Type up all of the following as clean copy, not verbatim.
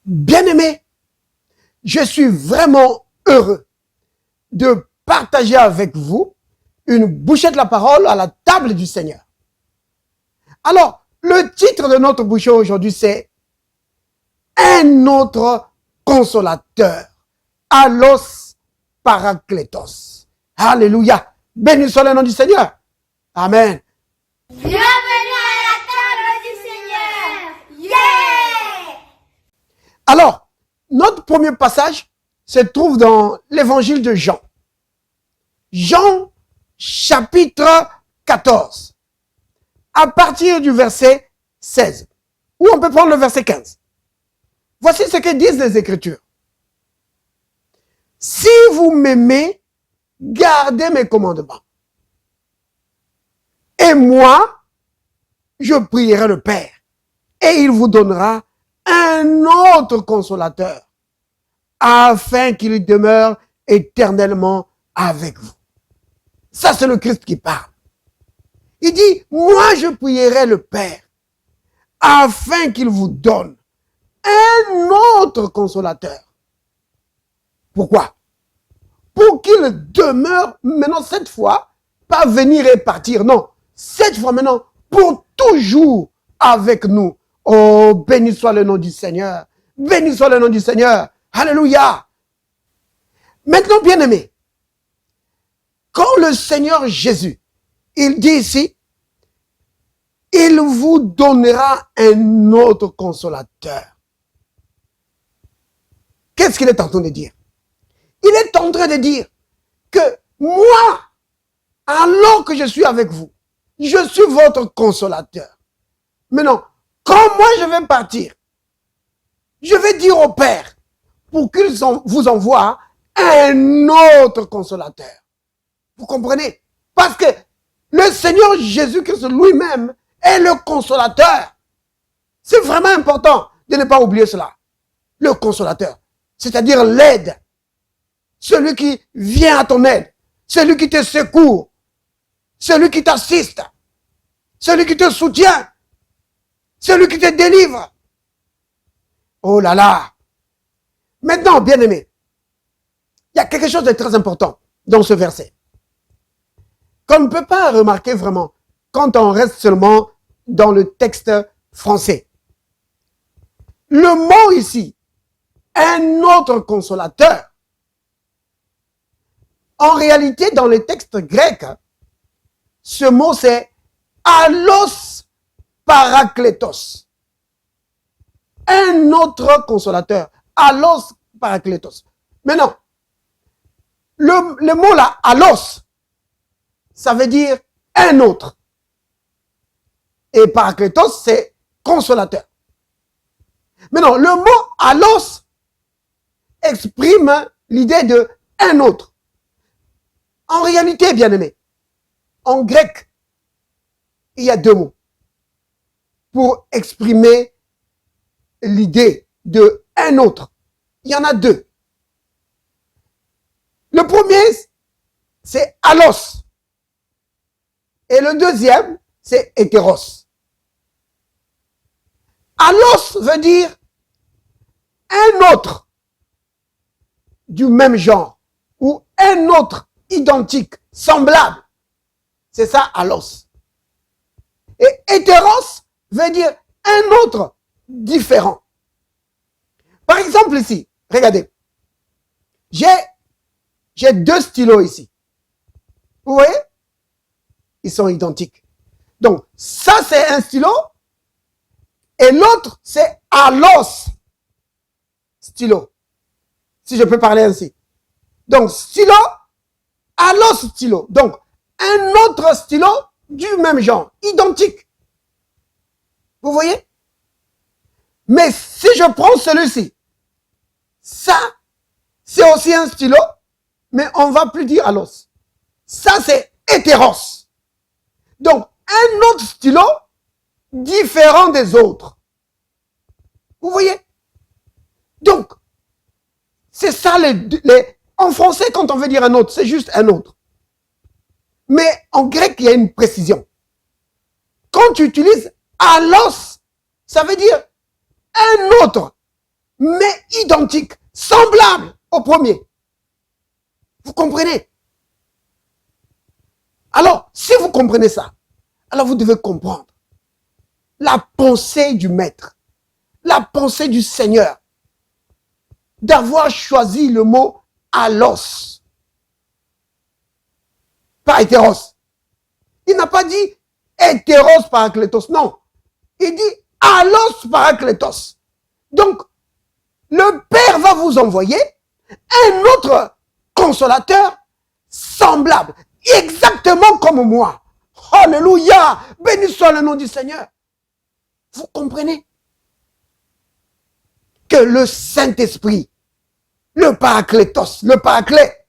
Bien-aimés, je suis vraiment heureux de partager avec vous une bouchée de la parole à la table du Seigneur. Alors, le titre de notre bouchée aujourd'hui, c'est « Un autre consolateur, Allos Parakletos ». Alléluia. Béni soit le nom du Seigneur. Amen. Bienvenue à la table du Seigneur. Yeah! Alors, notre premier passage se trouve dans l'évangile de Jean. Jean, chapitre 14. À partir du verset 16. Ou on peut prendre le verset 15. Voici ce que disent les Écritures. Si vous m'aimez, gardez mes commandements. Et moi, je prierai le Père. Et il vous donnera un autre consolateur, afin qu'il demeure éternellement avec vous. Ça, c'est le Christ qui parle. Il dit, moi, je prierai le Père, afin qu'il vous donne un autre consolateur. Pourquoi? Pour qu'il demeure, maintenant, cette fois, pas venir et partir, non. Cette fois, maintenant, pour toujours avec nous. Oh, béni soit le nom du Seigneur. Béni soit le nom du Seigneur. Alléluia. Maintenant, bien-aimés, quand le Seigneur Jésus, il dit ici, il vous donnera un autre consolateur. Qu'est-ce qu'il est en train de dire? Il est en train de dire que moi, alors que je suis avec vous, je suis votre consolateur. Maintenant, quand moi je vais partir, je vais dire au Père pour qu'il vous envoie un autre consolateur. Vous comprenez? Parce que le Seigneur Jésus-Christ lui-même est le consolateur. C'est vraiment important de ne pas oublier cela. Le consolateur, c'est-à-dire l'aide. Celui qui vient à ton aide, celui qui te secourt, celui qui t'assiste, celui qui te soutient, celui qui te délivre. Oh là là! Maintenant, bien-aimé, il y a quelque chose de très important dans ce verset, qu'on ne peut pas remarquer vraiment quand on reste seulement dans le texte français. Le mot ici, un autre consolateur, en réalité, dans le texte grec, ce mot c'est Allos Parakletos. Un autre consolateur. Allos Parakletos. Maintenant, le mot là, Allos, ça veut dire un autre. Et Parakletos, c'est consolateur. Maintenant, le mot Allos exprime l'idée de un autre. En réalité, bien aimé, en grec, il y a deux mots pour exprimer l'idée de un autre. Il y en a deux. Le premier, c'est allos. Et le deuxième, c'est hétéros. Allos veut dire un autre du même genre ou un autre identique, semblable. C'est ça, allos. Et hétéros veut dire un autre différent. Par exemple ici, regardez. J'ai deux stylos ici. Vous voyez? Ils sont identiques. Donc, ça c'est un stylo et l'autre c'est allos stylo. Si je peux parler ainsi. Donc, stylo, allos stylo. Donc, un autre stylo du même genre, identique. Vous voyez? Mais si je prends celui-ci, ça, c'est aussi un stylo, mais on ne va plus dire allos. Ça, c'est hétéros. Donc, un autre stylo différent des autres. Vous voyez? Donc, c'est ça en français, quand on veut dire un autre, c'est juste un autre. Mais en grec, il y a une précision. Quand tu utilises allos, ça veut dire un autre mais identique, semblable au premier. Vous comprenez? Alors, si vous comprenez ça, alors vous devez comprendre la pensée du Maître, la pensée du Seigneur, d'avoir choisi le mot allos, pas hétéros. Il n'a pas dit hétéros parakletos, non. Il dit allos parakletos. Donc, le Père va vous envoyer un autre consolateur semblable, exactement comme moi. Alléluia, béni soit le nom du Seigneur. Vous comprenez que le Saint-Esprit, le parakletos, le paraclet,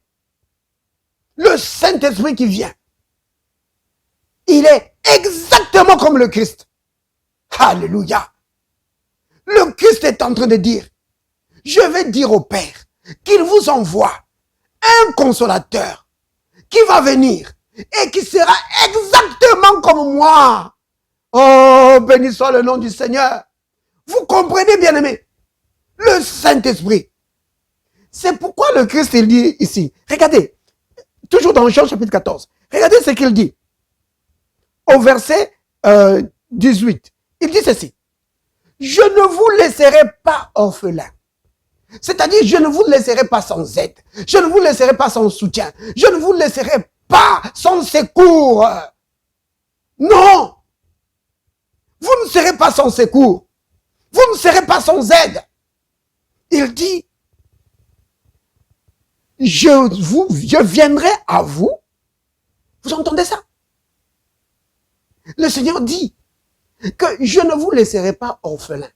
le Saint-Esprit qui vient, il est exactement comme le Christ. Alléluia. Le Christ est en train de dire, je vais dire au Père qu'il vous envoie un consolateur qui va venir et qui sera exactement comme moi. Oh, béni soit le nom du Seigneur. Vous comprenez, bien-aimés? Le Saint-Esprit. C'est pourquoi le Christ, il dit ici, regardez, toujours dans Jean chapitre 14, regardez ce qu'il dit. Au verset 18, il dit ceci. Je ne vous laisserai pas orphelin. C'est-à-dire, je ne vous laisserai pas sans aide. Je ne vous laisserai pas sans soutien. Je ne vous laisserai pas sans secours. Non. Vous ne serez pas sans secours. Vous ne serez pas sans aide. Il dit, je viendrai à vous. Vous entendez ça? Le Seigneur dit que je ne vous laisserai pas orphelin.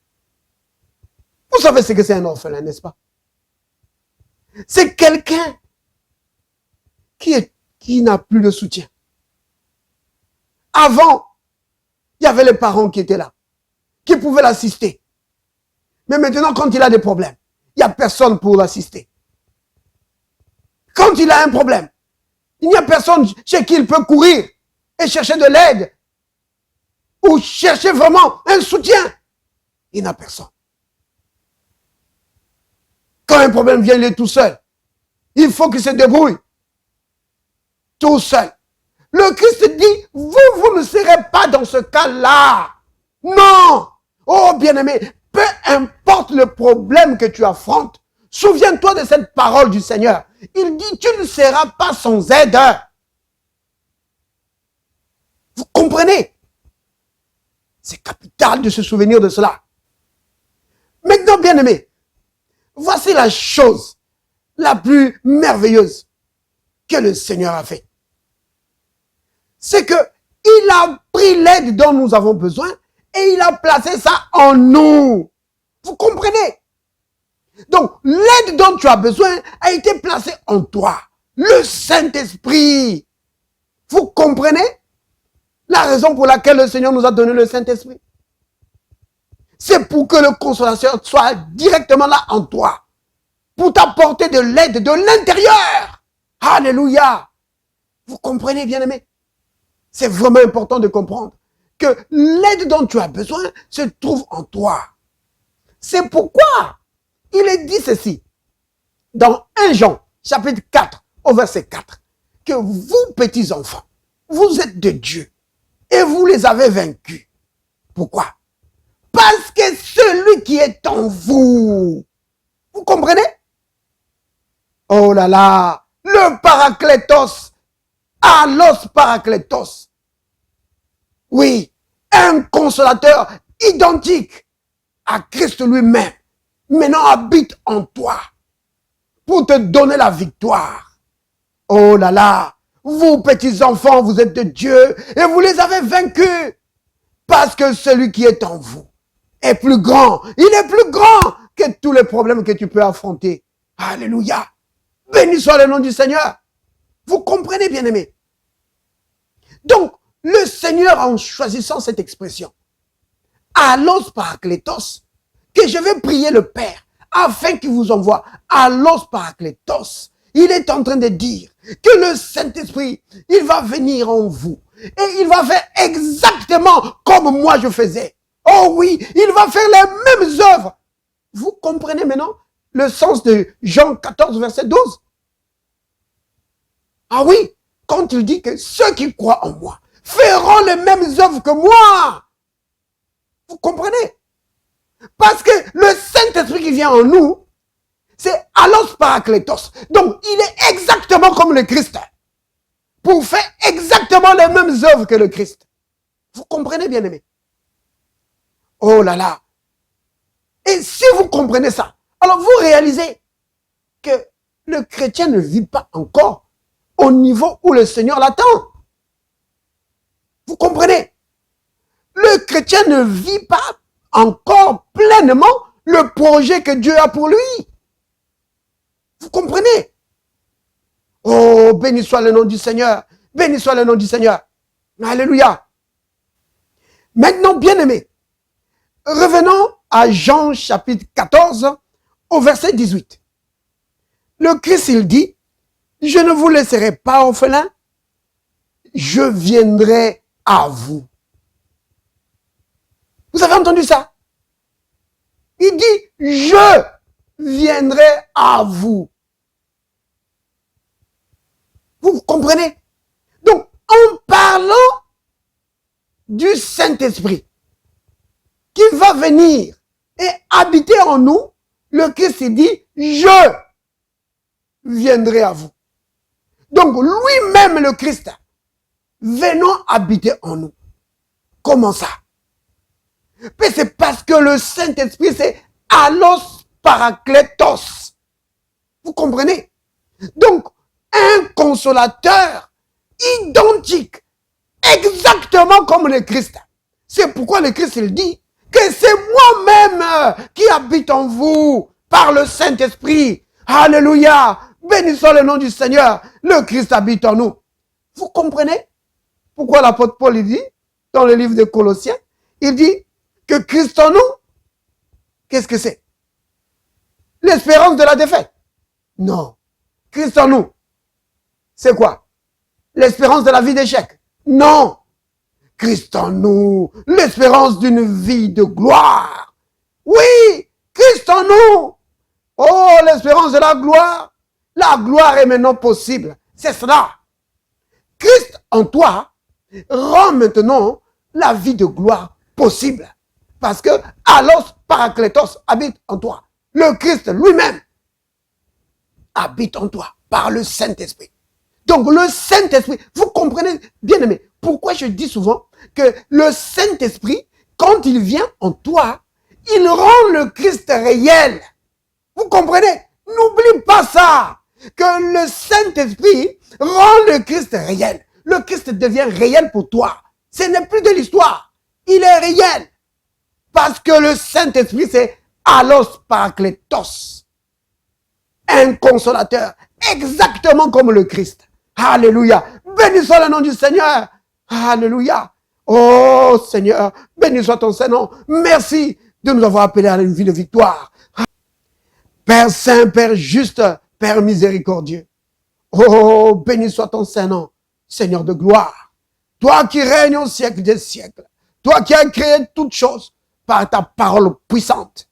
Vous savez ce que c'est un orphelin, n'est-ce pas? C'est quelqu'un qui n'a plus de soutien. Avant, il y avait les parents qui étaient là, qui pouvaient l'assister. Mais maintenant, quand il a des problèmes, il n'y a personne pour l'assister. Quand il a un problème, il n'y a personne chez qui il peut courir et chercher de l'aide ou chercher vraiment un soutien. Il n'a personne. Quand un problème vient, il est tout seul. Il faut qu'il se débrouille. Tout seul. Le Christ dit, vous ne serez pas dans ce cas-là. Non. Oh, bien-aimé, peu importe le problème que tu affrontes, souviens-toi de cette parole du Seigneur. Il dit, tu ne seras pas sans aide. Vous comprenez? C'est capital de se souvenir de cela. Maintenant, bien-aimé, voici la chose la plus merveilleuse que le Seigneur a fait. C'est que il a pris l'aide dont nous avons besoin et il a placé ça en nous. Vous comprenez? Donc, l'aide dont tu as besoin a été placée en toi. Le Saint-Esprit. Vous comprenez la raison pour laquelle le Seigneur nous a donné le Saint-Esprit? C'est pour que le consolateur soit directement là en toi. Pour t'apporter de l'aide de l'intérieur. Alléluia. Vous comprenez, bien-aimé? C'est vraiment important de comprendre que l'aide dont tu as besoin se trouve en toi. C'est pourquoi il est dit ceci dans 1 Jean, chapitre 4, au verset 4, que vous, petits enfants, vous êtes de Dieu et vous les avez vaincus. Pourquoi? Parce que celui qui est en vous, vous comprenez? Oh là là, le parakletos, allos parakletos. Oui, un consolateur identique à Christ lui-même, maintenant habite en toi pour te donner la victoire. Oh là là, vous petits enfants, vous êtes de Dieu et vous les avez vaincus parce que celui qui est en vous est plus grand. Il est plus grand que tous les problèmes que tu peux affronter. Alléluia. Béni soit le nom du Seigneur. Vous comprenez, bien-aimés? Donc, le Seigneur, en choisissant cette expression, allos parakletos, que je vais prier le Père, afin qu'il vous envoie allos parakletos, il est en train de dire que le Saint-Esprit, il va venir en vous, et il va faire exactement comme moi je faisais. Oh oui, il va faire les mêmes œuvres Vous comprenez maintenant le sens de Jean 14, verset 12? Ah oui, quand il dit que ceux qui croient en moi feront les mêmes œuvres que moi. Vous comprenez? Parce que le Saint-Esprit qui vient en nous, c'est allos parakletos. Donc, il est exactement comme le Christ. Pour faire exactement les mêmes œuvres que le Christ. Vous comprenez, bien aimé? Oh là là. Et si vous comprenez ça, alors vous réalisez que le chrétien ne vit pas encore au niveau où le Seigneur l'attend. Vous comprenez? Le chrétien ne vit pas encore pleinement le projet que Dieu a pour lui. Vous comprenez? Oh, béni soit le nom du Seigneur. Béni soit le nom du Seigneur. Alléluia. Maintenant, bien-aimés, revenons à Jean chapitre 14 au verset 18. Le Christ, il dit, je ne vous laisserai pas orphelins, je viendrai à vous. Vous avez entendu ça? Il dit, je viendrai à vous. Vous comprenez? Donc, en parlant du Saint-Esprit qui va venir et habiter en nous, le Christ dit, je viendrai à vous. Donc, lui-même, le Christ, venant habiter en nous. Comment ça? Mais c'est parce que le Saint-Esprit, c'est allos parakletos. Vous comprenez? Donc, un consolateur identique, exactement comme le Christ. C'est pourquoi le Christ, il dit que c'est moi-même qui habite en vous par le Saint-Esprit. Alléluia! Béni soit le nom du Seigneur. Le Christ habite en nous. Vous comprenez pourquoi l'apôtre Paul il dit, dans le livre de Colossiens, il dit que Christ en nous, qu'est-ce que c'est? L'espérance de la défaite? Non. Christ en nous, c'est quoi? L'espérance de la vie d'échec? Non. Christ en nous, l'espérance d'une vie de gloire. Oui, Christ en nous. Oh, l'espérance de la gloire. La gloire est maintenant possible. C'est cela. Christ en toi rend maintenant la vie de gloire possible. Parce que allos parakletos habite en toi. Le Christ lui-même habite en toi par le Saint-Esprit. Donc le Saint-Esprit, vous comprenez, bien aimé, pourquoi je dis souvent que le Saint-Esprit, quand il vient en toi, il rend le Christ réel. Vous comprenez? N'oublie pas ça, que le Saint-Esprit rend le Christ réel. Le Christ devient réel pour toi. Ce n'est plus de l'histoire. Il est réel. Parce que le Saint-Esprit, c'est allos parakletos. Un consolateur, exactement comme le Christ. Alléluia. Béni soit le nom du Seigneur. Alléluia. Oh Seigneur, béni soit ton Saint-Nom. Merci de nous avoir appelés à une vie de victoire. Père Saint, Père juste, Père miséricordieux. Oh, béni soit ton Saint-Nom, Seigneur de gloire. Toi qui règnes au siècle des siècles. Toi qui as créé toutes choses par ta parole puissante.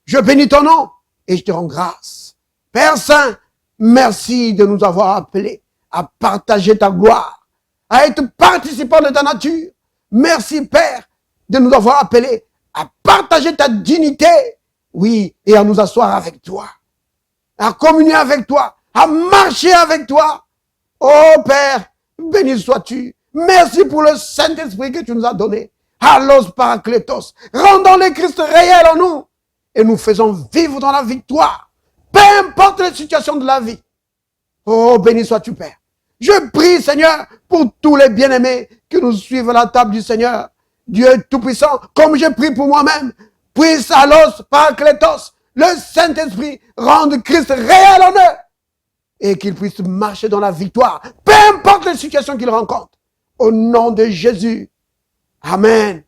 Je bénis ton nom et je te rends grâce. Père Saint, merci de nous avoir appelés à partager ta gloire, à être participants de ta nature. Merci Père de nous avoir appelés à partager ta dignité, oui, et à nous asseoir avec toi, à communier avec toi, à marcher avec toi. Oh Père, béni sois-tu. Merci pour le Saint-Esprit que tu nous as donné. Allos parakletos, rendons le Christ réel en nous et nous faisons vivre dans la victoire, peu importe les situations de la vie. Oh, béni sois-tu Père. Je prie Seigneur pour tous les bien-aimés qui nous suivent à la table du Seigneur. Dieu Tout-Puissant, comme je prie pour moi-même, puisse allos parakletos, le Saint-Esprit, rendre Christ réel en eux et qu'ils puissent marcher dans la victoire, peu importe les situations qu'ils rencontrent. Au nom de Jésus. Amen.